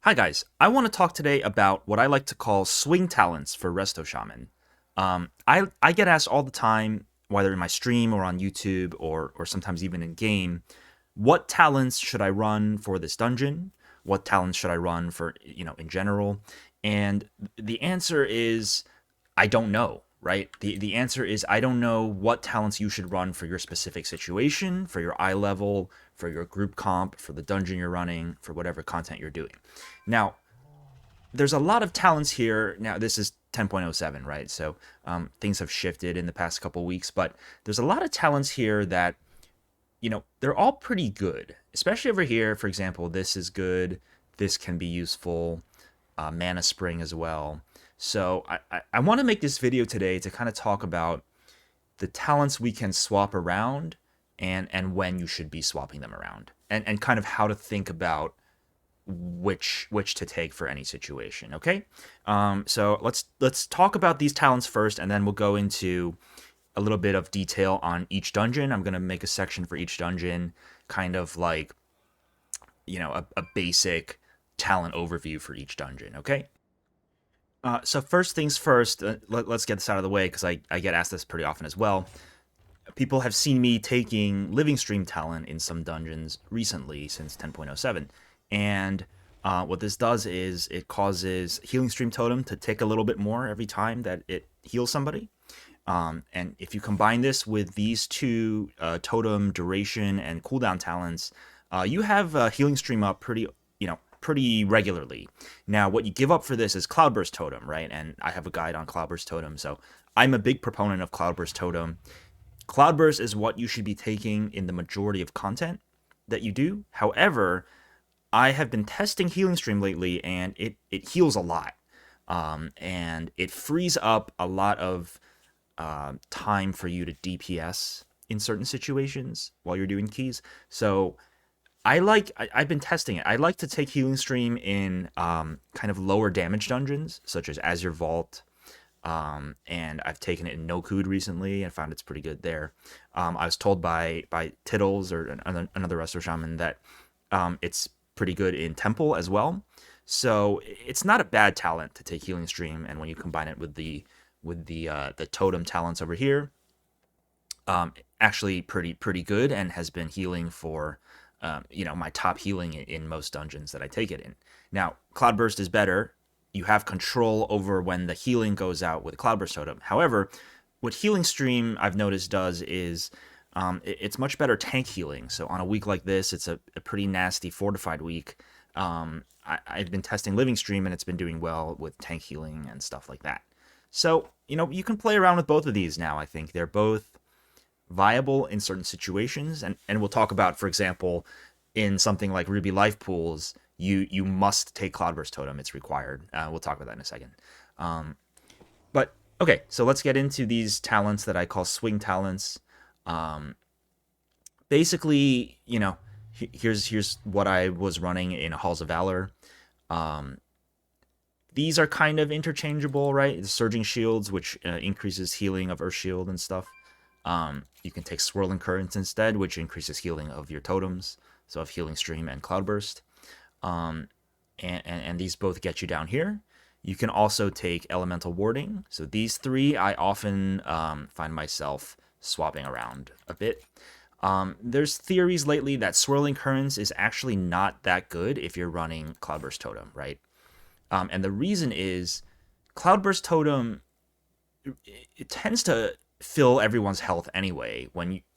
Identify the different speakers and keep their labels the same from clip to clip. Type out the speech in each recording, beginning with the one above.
Speaker 1: Hi guys, I want to talk today about what I like to call swing talents for Resto Shaman. I get asked all the time, whether in my stream or on YouTube or sometimes even in game, what talents should I run for this dungeon? What talents should I run for in general? And the answer is I don't know, right? The answer is I don't know what talents you should run for your specific situation, for your eye level, for your group comp, for the dungeon you're running, for whatever content you're doing. Now, there's a lot of talents here. Now, this is 10.07, right? So things have shifted in the past couple weeks, but there's a lot of talents here that, they're all pretty good. Especially over here, for example, this is good. This can be useful. Mana Spring as well. So I want to make this video today to kind of talk about the talents we can swap around and when you should be swapping them around and kind of how to think about which to take for any situation. Okay, so let's talk about these talents first, and then we'll go into a little bit of detail on each dungeon. I'm gonna make a section for each dungeon, kind of like a basic talent overview for each dungeon. Okay. So first things first, let's get this out of the way because I get asked this pretty often as well. People have seen me taking living stream talent in some dungeons recently since 10.07, and what this does is it causes healing stream totem to tick a little bit more every time that it heals somebody. And if you combine this with these two totem duration and cooldown talents, you have healing stream up pretty regularly. Now, what you give up for this is Cloudburst totem, right? And I have a guide on Cloudburst totem, so I'm a big proponent of Cloudburst totem. Cloudburst is what you should be taking in the majority of content that you do. However, I have been testing Healing Stream lately, and it heals a lot. And it frees up a lot of time for you to DPS in certain situations while you're doing keys. So I've been testing it. I like to take Healing Stream in kind of lower damage dungeons, such as Azure Vault, and I've taken it in Nokhud recently and found it's pretty good there. I was told by Tittles or another Resto Shaman that it's pretty good in Temple as well. So it's not a bad talent to take Healing Stream, and when you combine it with the totem talents over here, actually pretty good and has been healing for my top healing in most dungeons that I take it in. Now, Cloudburst is better. You have control over when the healing goes out with Cloudburst totem. However, what Healing Stream I've noticed does is it's much better tank healing. So on a week like this, it's a pretty nasty fortified week. I've been testing Living Stream, and it's been doing well with tank healing and stuff like that. So, you can play around with both of these now. I think they're both viable in certain situations, and we'll talk about, for example, in something like Ruby Life Pools, you must take Cloudburst totem. It's required. We'll talk about that in a second. But okay, so let's get into these talents that I call swing talents. Basically, here's what I was running in Halls of Valor. These are kind of interchangeable, right? The Surging Shields, which increases healing of Earth Shield and stuff. You can take Swirling Currents instead, which increases healing of your totems, so of Healing Stream and Cloudburst. And these both get you down here. You can also take Elemental Warding. So these three I often find myself swapping around a bit. There's theories lately that Swirling Currents is actually not that good if you're running Cloudburst Totem, right? And the reason is Cloudburst Totem, it tends to fill everyone's health anyway.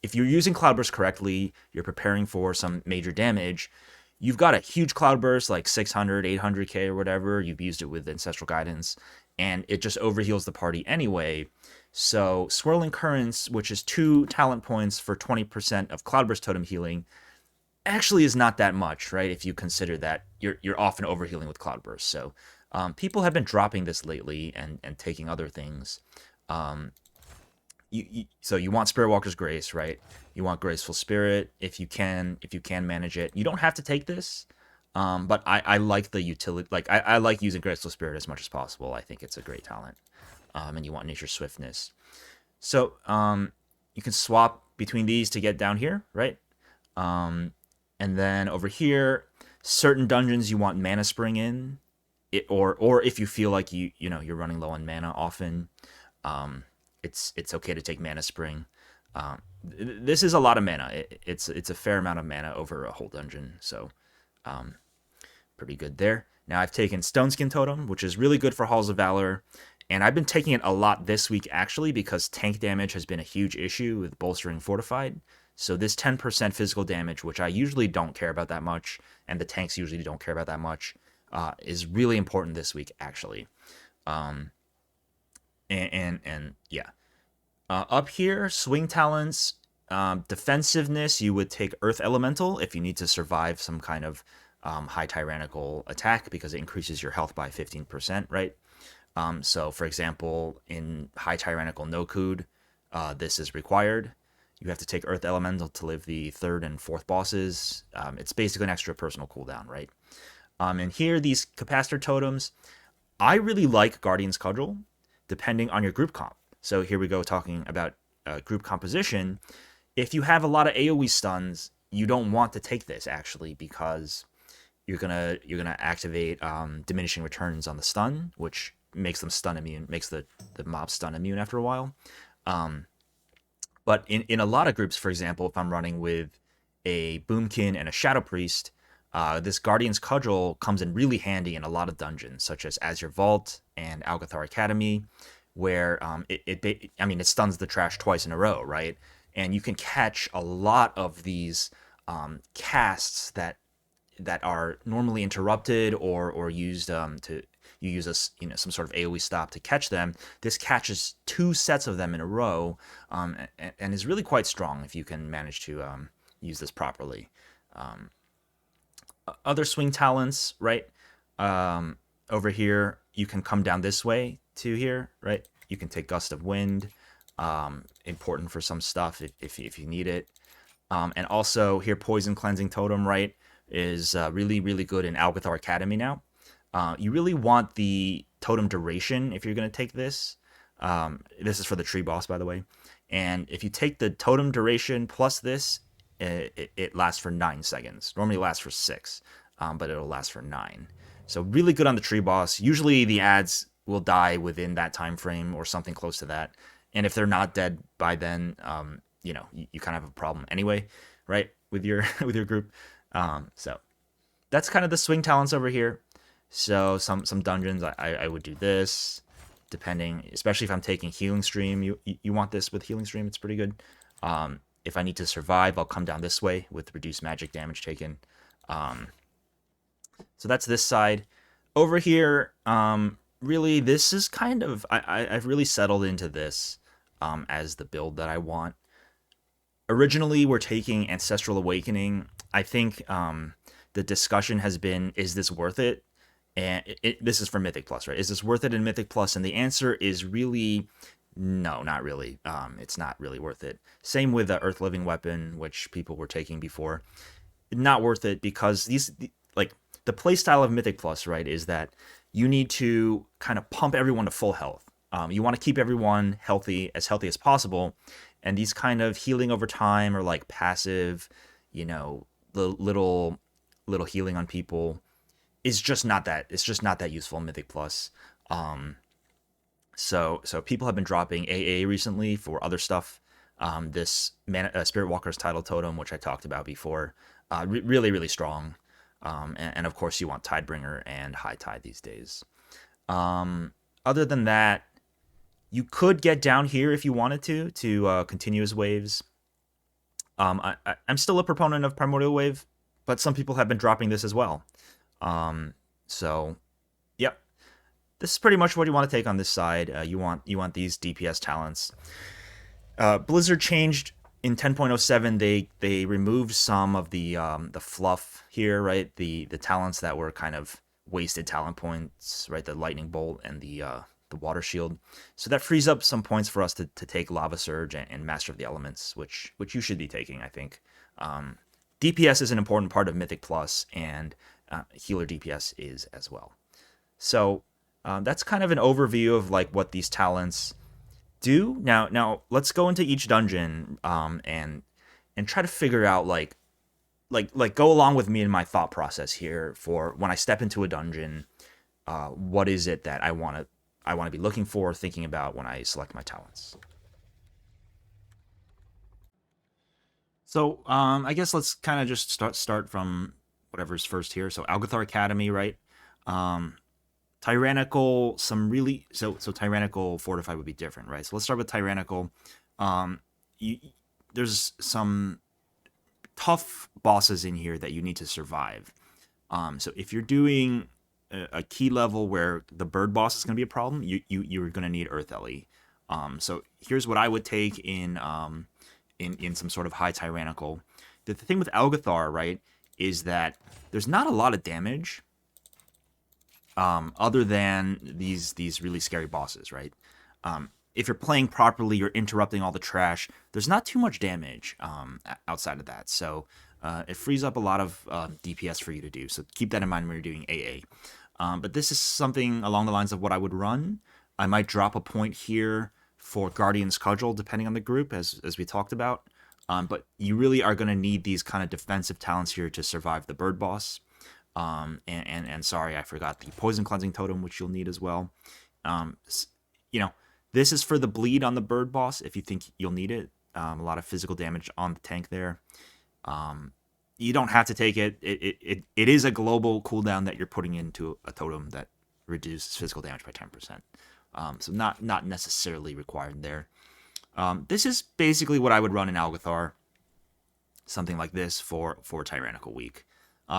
Speaker 1: If you're using Cloudburst correctly, you're preparing for some major damage, you've got a huge Cloudburst, like 600, 800k or whatever. You've used it with Ancestral Guidance, and it just overheals the party anyway. So Swirling Currents, which is 2 talent points for 20% of Cloudburst Totem healing, actually is not that much, right? If you consider that you're often overhealing with Cloudburst. So people have been dropping this lately and taking other things. So you want Spirit Walker's Grace, right? You want Graceful Spirit if you can manage it. You don't have to take this, but I like the utility. Like I like using Graceful Spirit as much as possible. I think it's a great talent, and you want Nature Swiftness. So you can swap between these to get down here, right? And then over here, Certain dungeons you want Mana Spring in, or if you feel like you're running low on mana often, um, it's okay to take Mana Spring. This is a lot of mana. It's a fair amount of mana over a whole dungeon, so pretty good there. Now I've taken Stoneskin Totem, which is really good for Halls of Valor, and I've been taking it a lot this week actually because tank damage has been a huge issue with bolstering Fortified. So this 10% physical damage, which I usually don't care about that much, and the tanks usually don't care about that much, is really important this week actually. Um, and yeah, up here, swing talents, defensiveness. You would take Earth Elemental if you need to survive some kind of high tyrannical attack because it increases your health by 15%, right? So, for example, in high tyrannical Nokhud, this is required. You have to take Earth Elemental to live the third and fourth bosses. It's basically an extra personal cooldown, right? And here, these capacitor totems, I really like Guardian's Cudgel, depending on your group comp. So here we go talking about group composition. If you have a lot of AoE stuns, you don't want to take this actually because you're gonna activate diminishing returns on the stun, which makes them stun immune, makes the mob stun immune after a while. But in a lot of groups, for example, if I'm running with a Boomkin and a Shadow Priest, this Guardian's Cudgel comes in really handy in a lot of dungeons, such as Azure Vault and Algethar Academy, where it stuns the trash twice in a row, right? And you can catch a lot of these casts that are normally interrupted or used to you use some sort of AoE stop to catch them. This catches 2 sets of them in a row, and is really quite strong if you can manage to use this properly. Other swing talents, right? Over here, you can come down this way to here, right? You can take Gust of Wind, important for some stuff if you need it. And also here, Poison Cleansing Totem, right, is really, really good in Algethar Academy now. You really want the totem duration if you're going to take this. This is for the tree boss, by the way. And if you take the totem duration plus this, it lasts for 9 seconds. Normally it lasts for 6, but it'll last for 9. So really good on the tree boss. Usually the ads will die within that time frame or something close to that. And if they're not dead by then, you kind of have a problem anyway, right, with your with your group. So that's kind of the swing talents over here. So some dungeons I would do this, depending, especially if I'm taking Healing Stream. You want this with Healing Stream. It's pretty good. If I need to survive, I'll come down this way with reduced magic damage taken. So that's this side. Over here, really, this is kind of I've really settled into this as the build that I want. Originally, we're taking Ancestral Awakening. I think the discussion has been, is this worth it? And this is for Mythic Plus, right? Is this worth it in Mythic Plus? And the answer is really no, not really. It's not really worth it. Same with the Earth Living Weapon, which people were taking before. Not worth it because the playstyle of Mythic Plus, right, is that you need to kind of pump everyone to full health. You want to keep everyone as healthy as possible. And these kind of healing over time or like passive, little healing on people is just not that. It's just not that useful in Mythic Plus. So people have been dropping AA recently for other stuff. This Spirit Walker's Title Totem, which I talked about before, really, really strong. And of course, you want Tidebringer and High Tide these days. Other than that, you could get down here if you wanted to continuous waves. I'm still a proponent of Primordial Wave, but some people have been dropping this as well. So, yep. This is pretty much what you want to take on this side. You want these DPS talents. Blizzard changed in 10.07. They removed some of the fluff here, right? The talents that were kind of wasted talent points, right? The Lightning Bolt and the Water Shield. So that frees up some points for us to take Lava Surge and Master of the Elements, which you should be taking, I think. DPS is an important part of Mythic Plus, and healer DPS is as well. So that's kind of an overview of like what these talents do. Now let's go into each dungeon and try to figure out like like go along with me in my thought process here for when I step into a dungeon. What is it that I want to be looking for, thinking about when I select my talents? So I guess let's kind of just start from whatever's first here. So Algethar Academy, right? Um, Tyrannical, some really so tyrannical fortified would be different, right? So let's start with tyrannical. Um, you, there's some tough bosses in here that you need to survive. So if you're doing a key level where the bird boss is going to be a problem, you're going to need Earth Ellie. So here's what I would take in some sort of high tyrannical. The thing with Algethar, right, is that there's not a lot of damage other than these really scary bosses, right? If you're playing properly, you're interrupting all the trash. There's not too much damage outside of that, so it frees up a lot of DPS for you to do. So keep that in mind when you're doing AA. But this is something along the lines of what I would run. I might drop a point here for Guardian's Cudgel, depending on the group, as we talked about. But you really are going to need these kind of defensive talents here to survive the bird boss. And sorry, I forgot the Poison Cleansing Totem, which you'll need as well. You know, this is for the bleed on the bird boss if you think you'll need it. A lot of physical damage on the tank there. You don't have to take it. It is a global cooldown that you're putting into a totem that reduces physical damage by 10%. So not necessarily required there. This is basically what I would run in Algethar. Something like this for Tyrannical Week.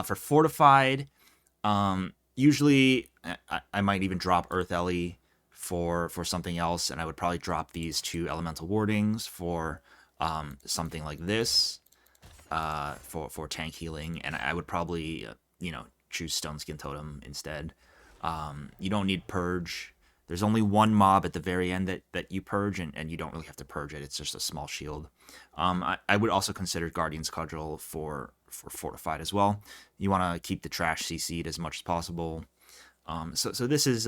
Speaker 1: For Fortified, usually I might even drop Earth Ellie for something else, and I would probably drop these 2 Elemental Wardings for something like this. For tank healing, and I would probably choose Stone Skin Totem instead. You don't need Purge. There's only one mob at the very end that you purge, and you don't really have to purge it. It's just a small shield. I would also consider Guardian's Cudgel for Fortified as well. You want to keep the trash CC'd as much as possible. So this is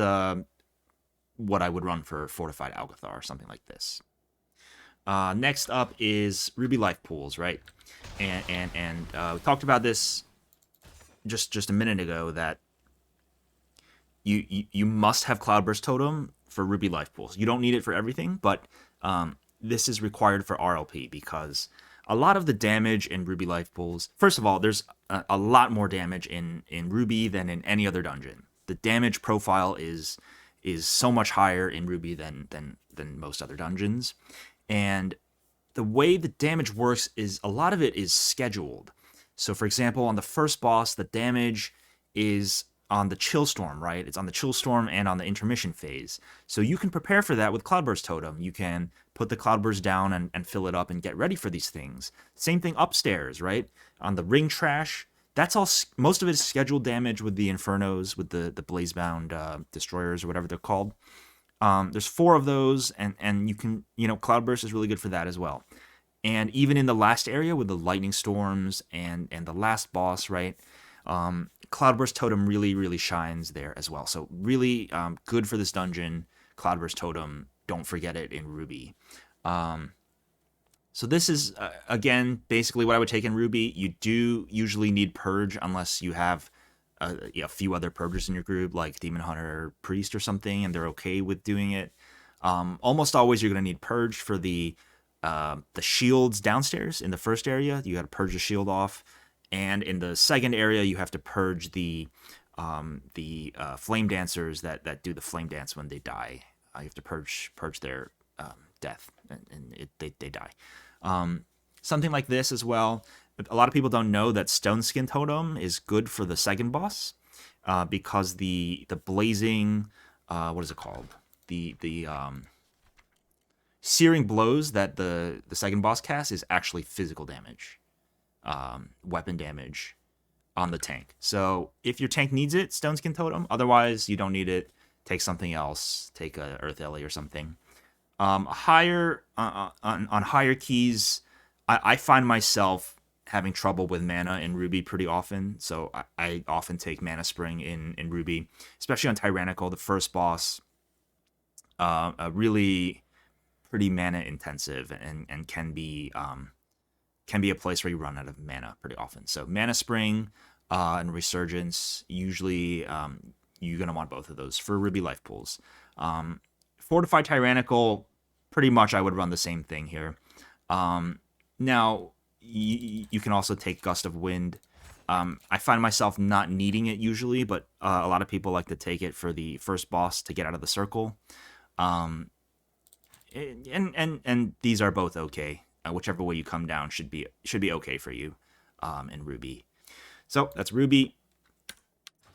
Speaker 1: what I would run for Fortified Algethar, something like this. Next up is Ruby Life Pools, right? And we talked about this just a minute ago that you must have Cloudburst Totem for Ruby Life Pools. You don't need it for everything, but this is required for RLP because a lot of the damage in Ruby Life Pools. First of all, there's a lot more damage in Ruby than in any other dungeon. The damage profile is so much higher in Ruby than most other dungeons. And the way the damage works is a lot of it is scheduled. So, for example, on the first boss, the damage is on the Chill Storm, right? It's on the Chill Storm and on the intermission phase. So you can prepare for that with Cloudburst Totem. You can put the Cloudburst down and fill it up and get ready for these things. Same thing upstairs, right? On the Ring Trash, that's all. Most of it is scheduled damage with the Infernos, with the Blazebound Destroyers or whatever they're called. There's 4 of those, and you can, Cloudburst is really good for that as well. And even in the last area with the Lightning Storms and the last boss, right? Cloudburst Totem really, really shines there as well. So really good for this dungeon. Cloudburst Totem, don't forget it in Ruby. So this is, again, basically what I would take in Ruby. You do usually need Purge unless you have a few other purgers in your group, like Demon Hunter, Priest, or something, and they're okay with doing it. Almost always you're going to need Purge for the shields downstairs in the first area. You got to purge the shield off, and in the second area you have to purge the flame dancers that do the flame dance when they die. You have to purge their death, and they die. Something like this as well. A lot of people don't know that Stone Skin Totem is good for the second boss because the blazing, what is it called? The searing blows that the second boss casts is actually physical damage, weapon damage on the tank. So if your tank needs it, Stone Skin Totem. Otherwise, you don't need it. Take something else. Take a Earth Ellie or something. Higher on higher keys, I find myself having trouble with mana in Ruby pretty often, so I often take Mana Spring in Ruby, especially on Tyrannical, the first boss. Really pretty mana intensive and can be can be a place where you run out of mana pretty often. So Mana Spring and Resurgence, usually you're going to want both of those for Ruby life pools. Fortified Tyrannical, pretty much I would run the same thing here. Now, you can also take Gust of Wind. I find myself not needing it usually, but a lot of people like to take it for the first boss to get out of the circle. And these are both okay. Whichever way you come down should be okay for you in Ruby. So that's Ruby.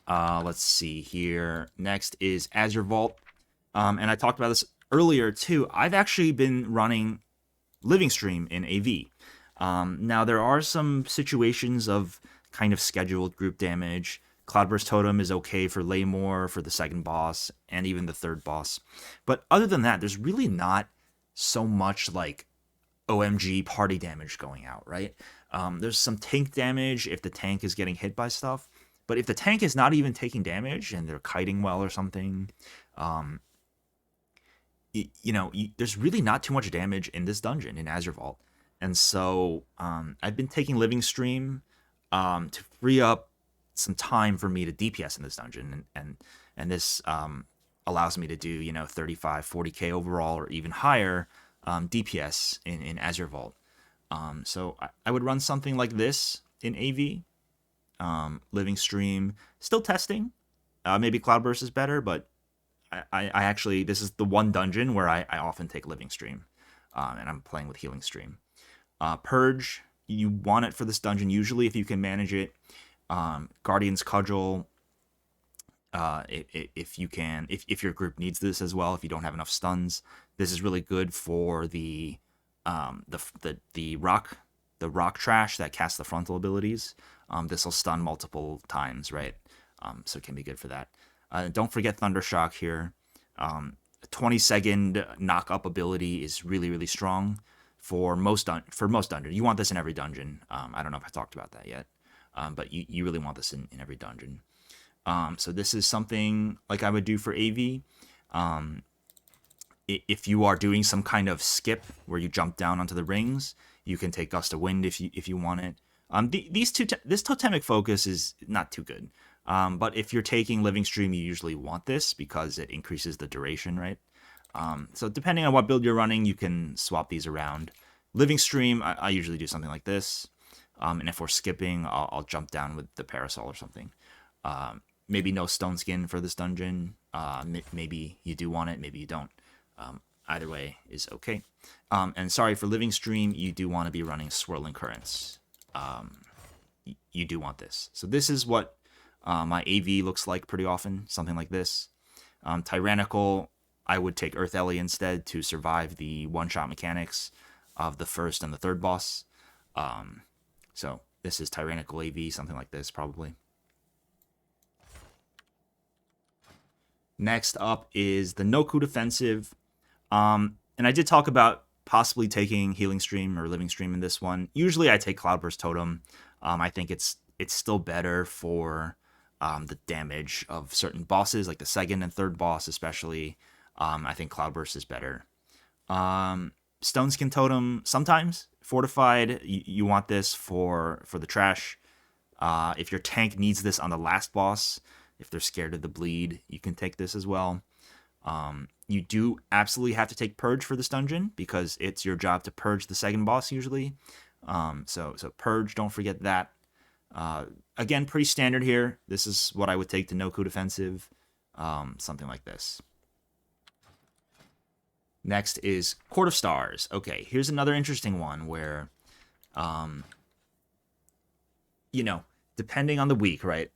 Speaker 1: Let's see here. Next is Azure Vault. And I talked about this earlier too. I've actually been running Living Stream in AV. Now there are some situations of kind of scheduled group damage. Cloudburst Totem is okay for Laymore, for the second boss, and even the third boss. But other than that, there's really not so much like OMG party damage going out, right? There's some tank damage if the tank is getting hit by stuff. But if the tank is not even taking damage and they're kiting well or something, there's really not too much damage in this dungeon in Azure Vault. And so I've been taking Living Stream to free up some time for me to DPS in this dungeon, and this allows me to do 35, 40k overall or even higher DPS in Azure Vault. So I would run something like this in AV. Living Stream, still testing. Maybe Cloudburst is better, but I actually, this is the one dungeon where I often take Living Stream, and I'm playing with Healing Stream. Purge, you want it for this dungeon usually if you can manage it. Guardian's Cudgel, if you can, if your group needs this as well, if you don't have enough stuns, this is really good for the rock trash that casts the frontal abilities. This will stun multiple times, right? So it can be good for that. Don't forget Thundershock here. 20-second knock-up ability is really, really strong for most dungeons. You want this in every dungeon. I don't know if I talked about that yet, but you really want this in every dungeon. So this is something like I would do for AV. If you are doing some kind of skip where you jump down onto the rings, you can take Gust of Wind if you want it. This totemic focus is not too good. But if you're taking Living Stream, you usually want this because it increases the duration, right? So depending on what build you're running, you can swap these around. Living Stream, I usually do something like this. And if we're skipping, I'll jump down with the Parasol or something. Maybe no Stone Skin for this dungeon. Maybe you do want it, maybe you don't. Either way is okay. And sorry, for Living Stream, you do want to be running Swirling Currents. You do want this. So this is what my AV looks like pretty often, something like this. Tyrannical, I would take Earth Ellie instead to survive the one-shot mechanics of the first and the third boss. So this is Tyrannical AV, something like this probably. Next up is the Nokhud Offensive. And I did talk about possibly taking Healing Stream or Living Stream in this one. Usually I take Cloudburst Totem. I think it's still better for the damage of certain bosses, like the second and third boss especially. I think Cloudburst is better. Stone Skin Totem, sometimes. Fortified, you want this for the trash. If your tank needs this on the last boss, if they're scared of the bleed, you can take this as well. You do absolutely have to take Purge for this dungeon because it's your job to purge the second boss usually. So Purge, don't forget that. Again, pretty standard here. This is what I would take to Nokhud Offensive. Something like this. Next is Court of Stars. Okay, here's another interesting one where, depending on the week, right?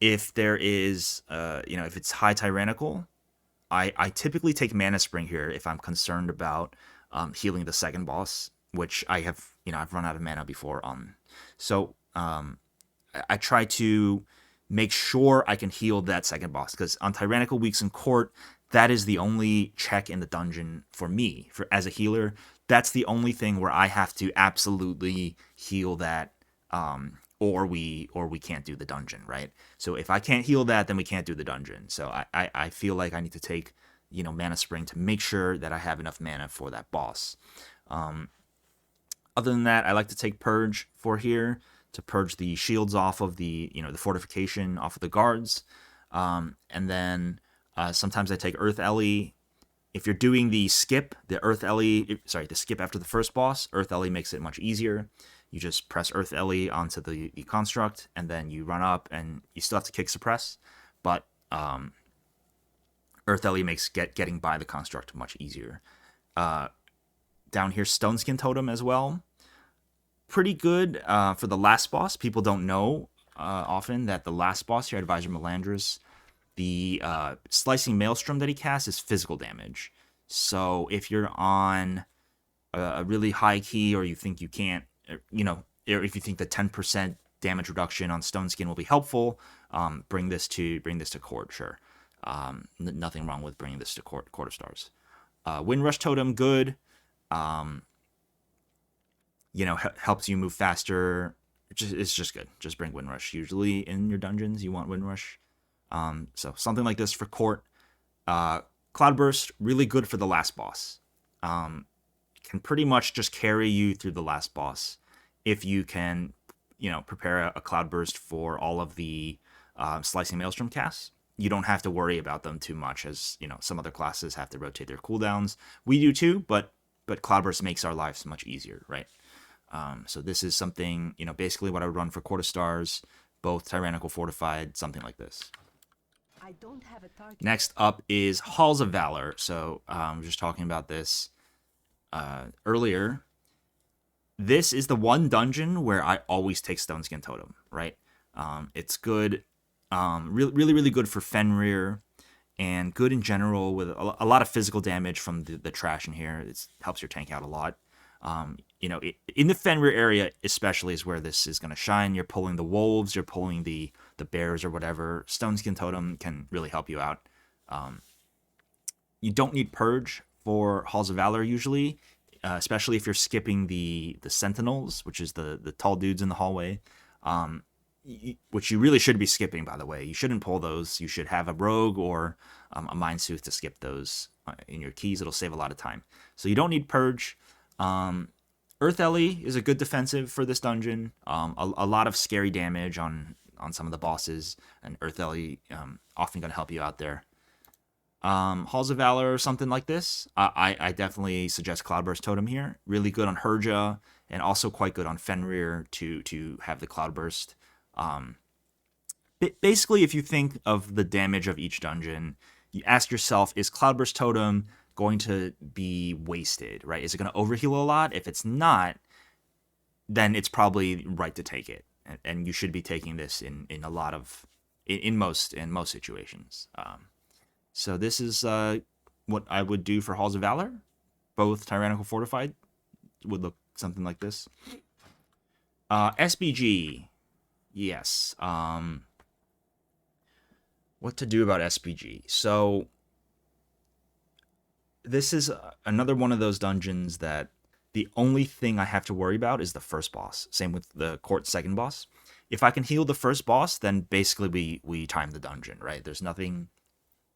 Speaker 1: If there is, if it's high Tyrannical, I typically take Mana Spring here if I'm concerned about healing the second boss, which I have, I've run out of mana before. So I try to make sure I can heal that second boss, because on Tyrannical weeks in Court, that is the only check in the dungeon for me. As a healer, that's the only thing where I have to absolutely heal that, or we can't do the dungeon, right? So if I can't heal that, then we can't do the dungeon. So I feel like I need to take, Mana Spring to make sure that I have enough mana for that boss. Other than that, I like to take Purge for here to purge the shields off of the the fortification off of the guards, and then sometimes I take Earth Ellie. If you're doing the skip, the skip after the first boss, Earth Ellie makes it much easier. You just press Earth Ellie onto the construct, and then you run up, and you still have to kick suppress, but Earth Ellie makes getting by the construct much easier. Down here, Stone Skin Totem as well. Pretty good for the last boss. People don't know often that the last boss here, Advisor Melandris, the Slicing Maelstrom that he casts is physical damage. So if you're on a really high key, or you think you can't, or if you think the 10% damage reduction on Stone Skin will be helpful, bring this to Court. Sure, nothing wrong with bringing this to Court of Stars. Windrush Totem, good. Helps you move faster. It's just good. Just bring Windrush. Usually in your dungeons, you want Windrush. So something like this for Court. Cloudburst, really good for the last boss. Can pretty much just carry you through the last boss if you can, prepare a Cloudburst for all of the Slicing Maelstrom casts. You don't have to worry about them too much, as some other classes have to rotate their cooldowns. We do too, but Cloudburst makes our lives much easier, right? So this is something, basically what I would run for Court of Stars, both Tyrannical Fortified, something like this.
Speaker 2: I don't have a target.
Speaker 1: Next up is Halls of Valor. So I was just talking about this earlier. This is the one dungeon where I always take Stone Skin Totem, right? It's good, really, really good for Fenrir, and good in general with a lot of physical damage from the trash in here. It helps your tank out a lot. In the Fenrir area especially is where this is going to shine. You're pulling the wolves, you're pulling the bears or whatever. Stone Skin Totem can really help you out. You don't need Purge for Halls of Valor usually, especially if you're skipping the Sentinels, which is the tall dudes in the hallway, which you really should be skipping, by the way. You shouldn't pull those. You should have a rogue or a Mind Sooth to skip those in your keys. It'll save a lot of time. So you don't need Purge. Earth Ellie is a good defensive for this dungeon. A lot of scary damage on some of the bosses, and Earth Ellie often going to help you out there. Halls of Valor or something like this. I definitely suggest Cloudburst Totem here. Really good on Herja, and also quite good on Fenrir to have the Cloudburst. Basically, if you think of the damage of each dungeon, you ask yourself, is Cloudburst Totem going to be wasted, right? Is it going to overheal a lot? If it's not, then it's probably right to take it, and you should be taking this in most situations. So this is what I would do for Halls of Valor. Both Tyrannical Fortified would look something like this. SBG, yes. What to do about SBG? So this is another one of those dungeons that the only thing I have to worry about is the first boss. Same with the Court second boss. If I can heal the first boss, then basically we time the dungeon, right? There's nothing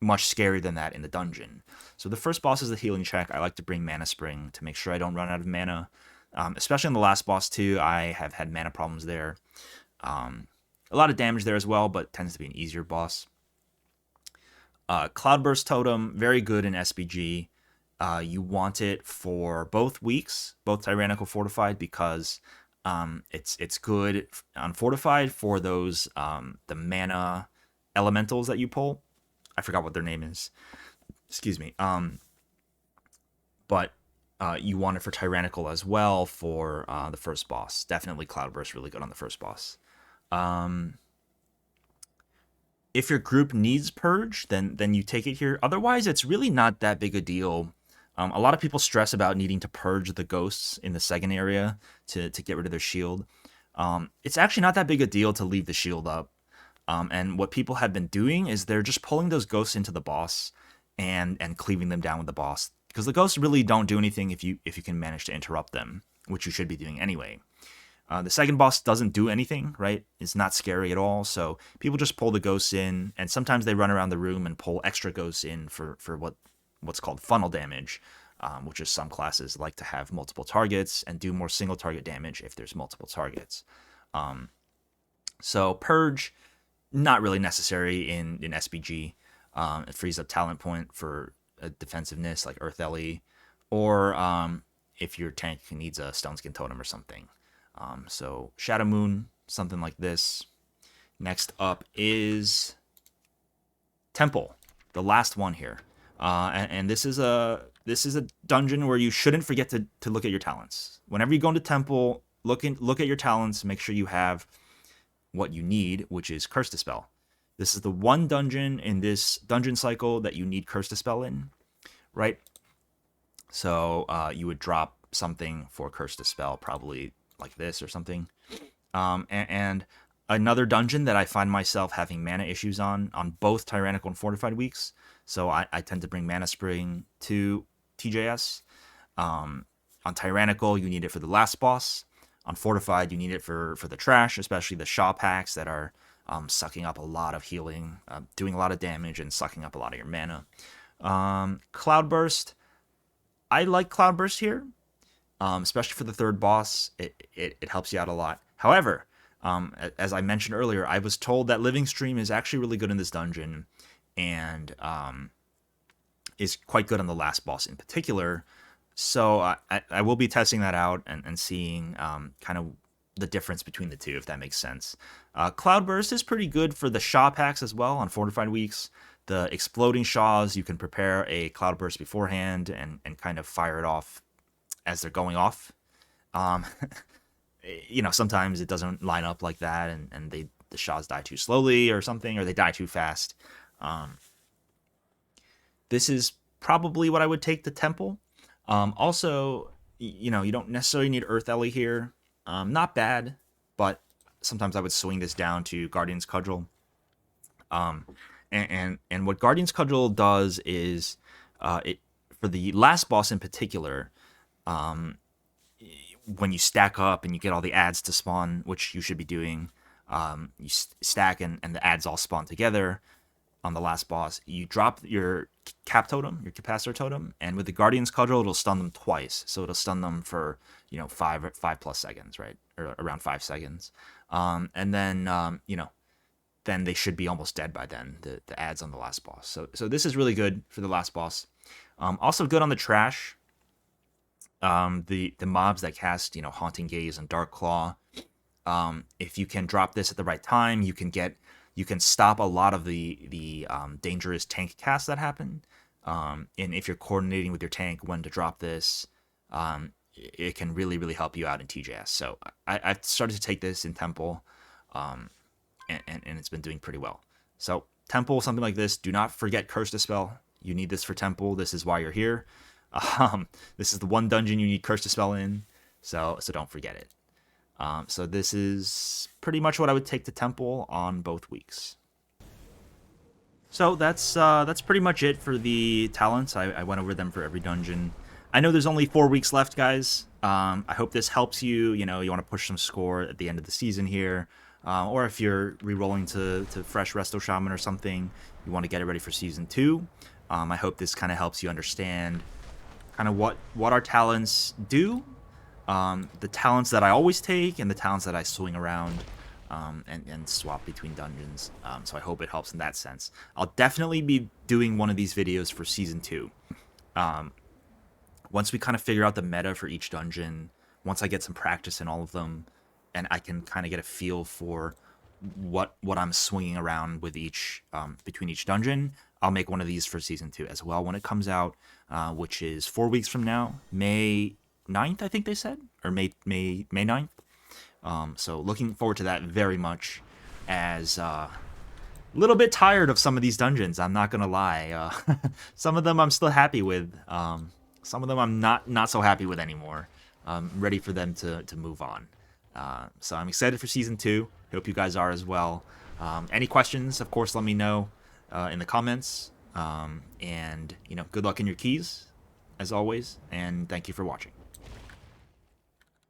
Speaker 1: much scarier than that in the dungeon. So the first boss is the healing check. I like to bring Mana Spring to make sure I don't run out of mana. Especially in the last boss too, I have had mana problems there. A lot of damage there as well, but tends to be an easier boss. Cloudburst Totem, very good in SBG. You want it for both weeks, both Tyrannical Fortified, because it's good on Fortified for those the mana elementals that you pull. I forgot what their name is. Excuse me. But you want it for Tyrannical as well for the first boss. Definitely Cloudburst, really good on the first boss. If your group needs Purge, then you take it here. Otherwise, it's really not that big a deal. A lot of people stress about needing to purge the ghosts in the second area to get rid of their shield. It's actually not that big a deal to leave the shield up. And what people have been doing is they're just pulling those ghosts into the boss and cleaving them down with the boss. Because the ghosts really don't do anything if you can manage to interrupt them, which you should be doing anyway. The second boss doesn't do anything, right? It's not scary at all. So people just pull the ghosts in, and sometimes they run around the room and pull extra ghosts in for what's called funnel damage. which is some classes like to have multiple targets and do more single target damage if there's multiple targets. So Purge, not really necessary in SBG. It frees up talent point for defensiveness like Earth Ellie, or if your tank needs a Stone Skin Totem or something. So Shadowmoon, something like this. Next up is Temple, the last one here, and this is a dungeon where you shouldn't forget to look at your talents. Whenever you go into Temple, look at your talents. Make sure you have what you need, which is Curse Dispel. This is the one dungeon in this dungeon cycle that you need Curse Dispel in, right? So you would drop something for Curse Dispel, probably like this or something. And another dungeon that I find myself having mana issues on both Tyrannical and Fortified weeks. So I tend to bring Mana Spring to TJS. On Tyrannical, you need it for the last boss. On Fortified, you need it for the trash, especially the Shaw packs that are sucking up a lot of healing, doing a lot of damage, and sucking up a lot of your mana. Cloudburst, I like Cloudburst here, especially for the third boss. It helps you out a lot. However, as I mentioned earlier, I was told that Living Stream is actually really good in this dungeon, and is quite good on the last boss in particular. So I will be testing that out and seeing kind of the difference between the two, if that makes sense. Cloudburst is pretty good for the Shaw packs as well on Fortified weeks. The Exploding Shaws, you can prepare a Cloudburst beforehand and kind of fire it off as they're going off. Sometimes it doesn't line up like that, and the Shaws die too slowly or something, or they die too fast. This is probably what I would take to Temple. Also, you don't necessarily need Earth Ellie here. Not bad, but sometimes I would swing this down to Guardian's Cudgel. And what Guardian's Cudgel does is, it for the last boss in particular, when you stack up and you get all the adds to spawn, which you should be doing, you stack and the adds all spawn together. On the last boss, you drop your cap totem, your capacitor totem, and with the Guardian's Cudgel, it'll stun them twice. So it'll stun them for 5+ seconds, right, or around 5 seconds, and then then they should be almost dead by then. The adds on the last boss. So this is really good for the last boss. Also good on the trash. The mobs that cast Haunting Gaze and Dark Claw. If you can drop this at the right time, you can stop a lot of the dangerous tank casts that happen. And if you're coordinating with your tank when to drop this, it can really, really help you out in TJS. So I've started to take this in Temple, and it's been doing pretty well. So Temple, something like this, do not forget Curse Dispel. You need this for Temple. This is why you're here. This is the one dungeon you need Curse Dispel in, so don't forget it. So this is pretty much what I would take to Temple on both weeks. So that's pretty much it for the talents. I went over them for every dungeon. I know there's only 4 weeks left, guys. I hope this helps you. You want to push some score at the end of the season here. Or if you're re-rolling to fresh Resto Shaman or something, you want to get it ready for Season 2. I hope this kind of helps you understand kind of what our talents do. The talents that I always take and the talents that I swing around and swap between dungeons. So I hope it helps in that sense. I'll definitely be doing one of these videos for Season 2. Once we kind of figure out the meta for each dungeon, once I get some practice in all of them, and I can kind of get a feel for what I'm swinging around with each between each dungeon, I'll make one of these for Season 2 as well when it comes out, which is 4 weeks from now, May 9th, I think they said, or May 9th. So looking forward to that very much, as a little bit tired of some of these dungeons, I'm not gonna lie. Some of them I'm still happy with, some of them I'm not so happy with anymore. I'm ready for them to move on. So I'm excited for Season 2. Hope you guys are as well. Any questions, of course, let me know in the comments. And good luck in your keys, as always, and thank you for watching.